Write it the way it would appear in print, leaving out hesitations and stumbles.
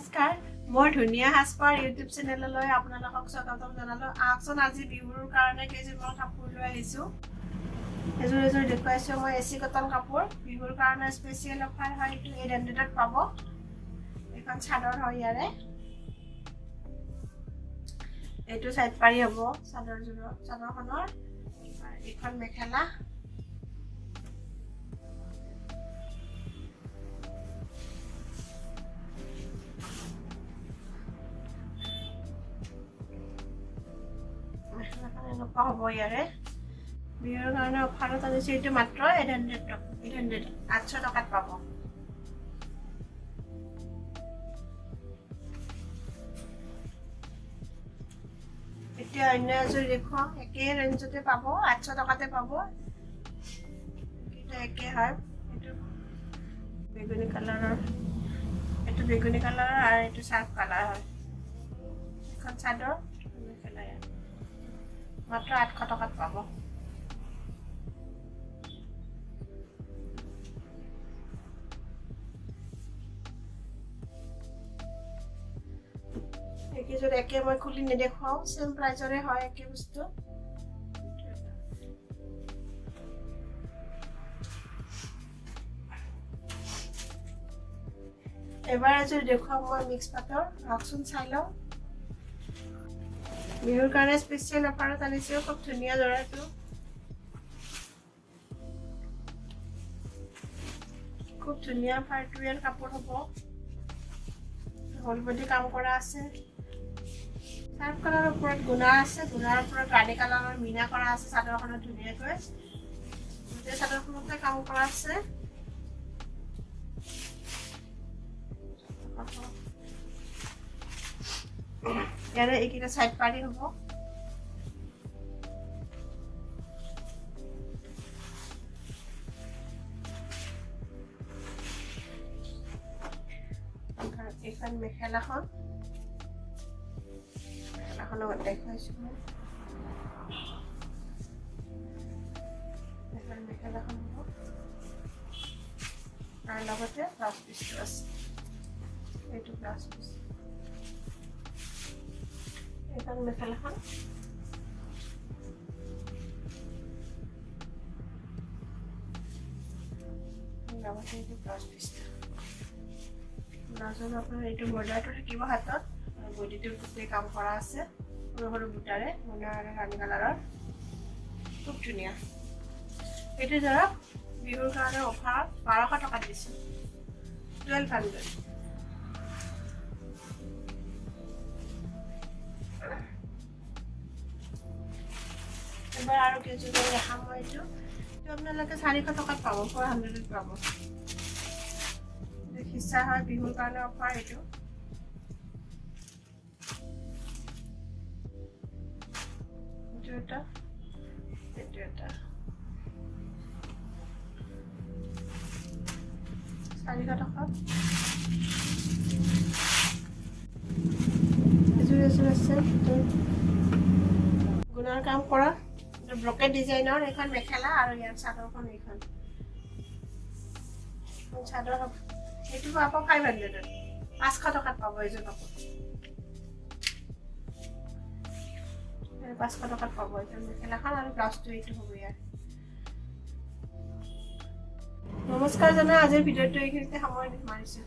নমস্কাৰ মই ধুনীয়া হাসপাৰ ইউটিউব চেনেললৈ আপোনালোকক স্বাগতম জনালো আহকচোন আজি বিহুৰ কাৰণে কেইযোৰমান কাপোৰ লৈ আহিছো এযোৰ দেখুৱাইছো মই এচি কটন কাপোৰ বিহুৰ কাৰণে স্পেচিয়েল অফাৰ হয় এইটো 800ত পাব এখন চাদৰ হয় ইয়াৰে এইটো সাইড পাৰি হ'ব চাদৰখনৰ এখন মেখেলা এনেকুৱা হ'ব ইয়াৰে বিহুৰ কাৰণে অফাৰত আনিছো এইটো মাত্ৰ 800 টকাত পাব এতিয়া অন্য এযোৰ দেখুৱাম একে ৰেঞ্জতে পাব 800 টকাতে পাব এটা একে হয় এইটো বেগুনি কালাৰৰ আৰু এইটো চাৰ্ফ কালাৰ হয় এখন চাদৰ মেখেলা মাত্ৰ 800 টকাত পাব একেযোৰ একে মই খুলি নেদেখুৱাও সেম প্ৰাইজৰে হয় একে বস্তু এবাৰ এযোৰ দেখুৱাম মই মিক্স পাটৰ আহকচোন চাই লওঁ বিহুৰ কাৰণে স্পেচিয়েল অফাৰত আনিছো খুব ধুনীয়া জৰাটো খুব ধুনীয়া ফাৰটুৱেল কাপোৰ হ'ব হলবডি কাম কৰা আছে চাৰ্ফ কালাৰৰ ওপৰত গুণা আছে গুণাৰ ওপৰত ৰাণী কালাৰৰ মিনা কৰা আছে চাদৰখনত ধুনীয়াকৈ গোটেই চাদৰখনতে কাম কৰা আছে ইয়াৰে এইকেইটা সাইড পাৰি হ'ব এইখন মেখেলাখন দেখুৱাইছো মেখেলাখন হ'ব আৰু লগতে ব্লাউজ পিচটো আছে এইটো ব্লাউজ পিচ এইখন মেখেলাখন লগতে এইটো ব্লাউজ পিচটো ব্লাউজৰ আপোনাৰ এইটো বৰ্ডাৰটো থাকিব হাতত আৰু বডিটোৰ গোটেই কাম কৰা আছে সৰু সৰু বুটাৰে গুণা আৰু ৰাণী কালাৰৰ খুব ধুনীয়া এইটো ধৰক বিহুৰ কাৰণে অফাৰত 1200 টকা দিছো 1200 এবাৰ আৰু কেইযোৰ দেখাম মই এইটো আপোনালোকে 400 টকাত পাব 400ত পাব খিচা হয় বিহুৰ কাৰণে অফাৰ এইটো এটা 400 টকা এযোৰ আছে গুণাৰ কাম কৰা ব্ৰকেট ডিজাইনৰ এখন মেখেলা আৰু ইয়াৰ চাদৰখন এইখন চাদৰ এইটো পাব 500 500 টকাত পাব এইযোৰ কাপোৰ 500 টকাত পাব এইখন মেখেলাখন আৰু ব্লাউজটো এইটো হ'ব ইয়াৰ নমস্কাৰ জনাই আজিৰ ভিডিঅ'টো এইখিনিতে সামৰণি মাৰিছো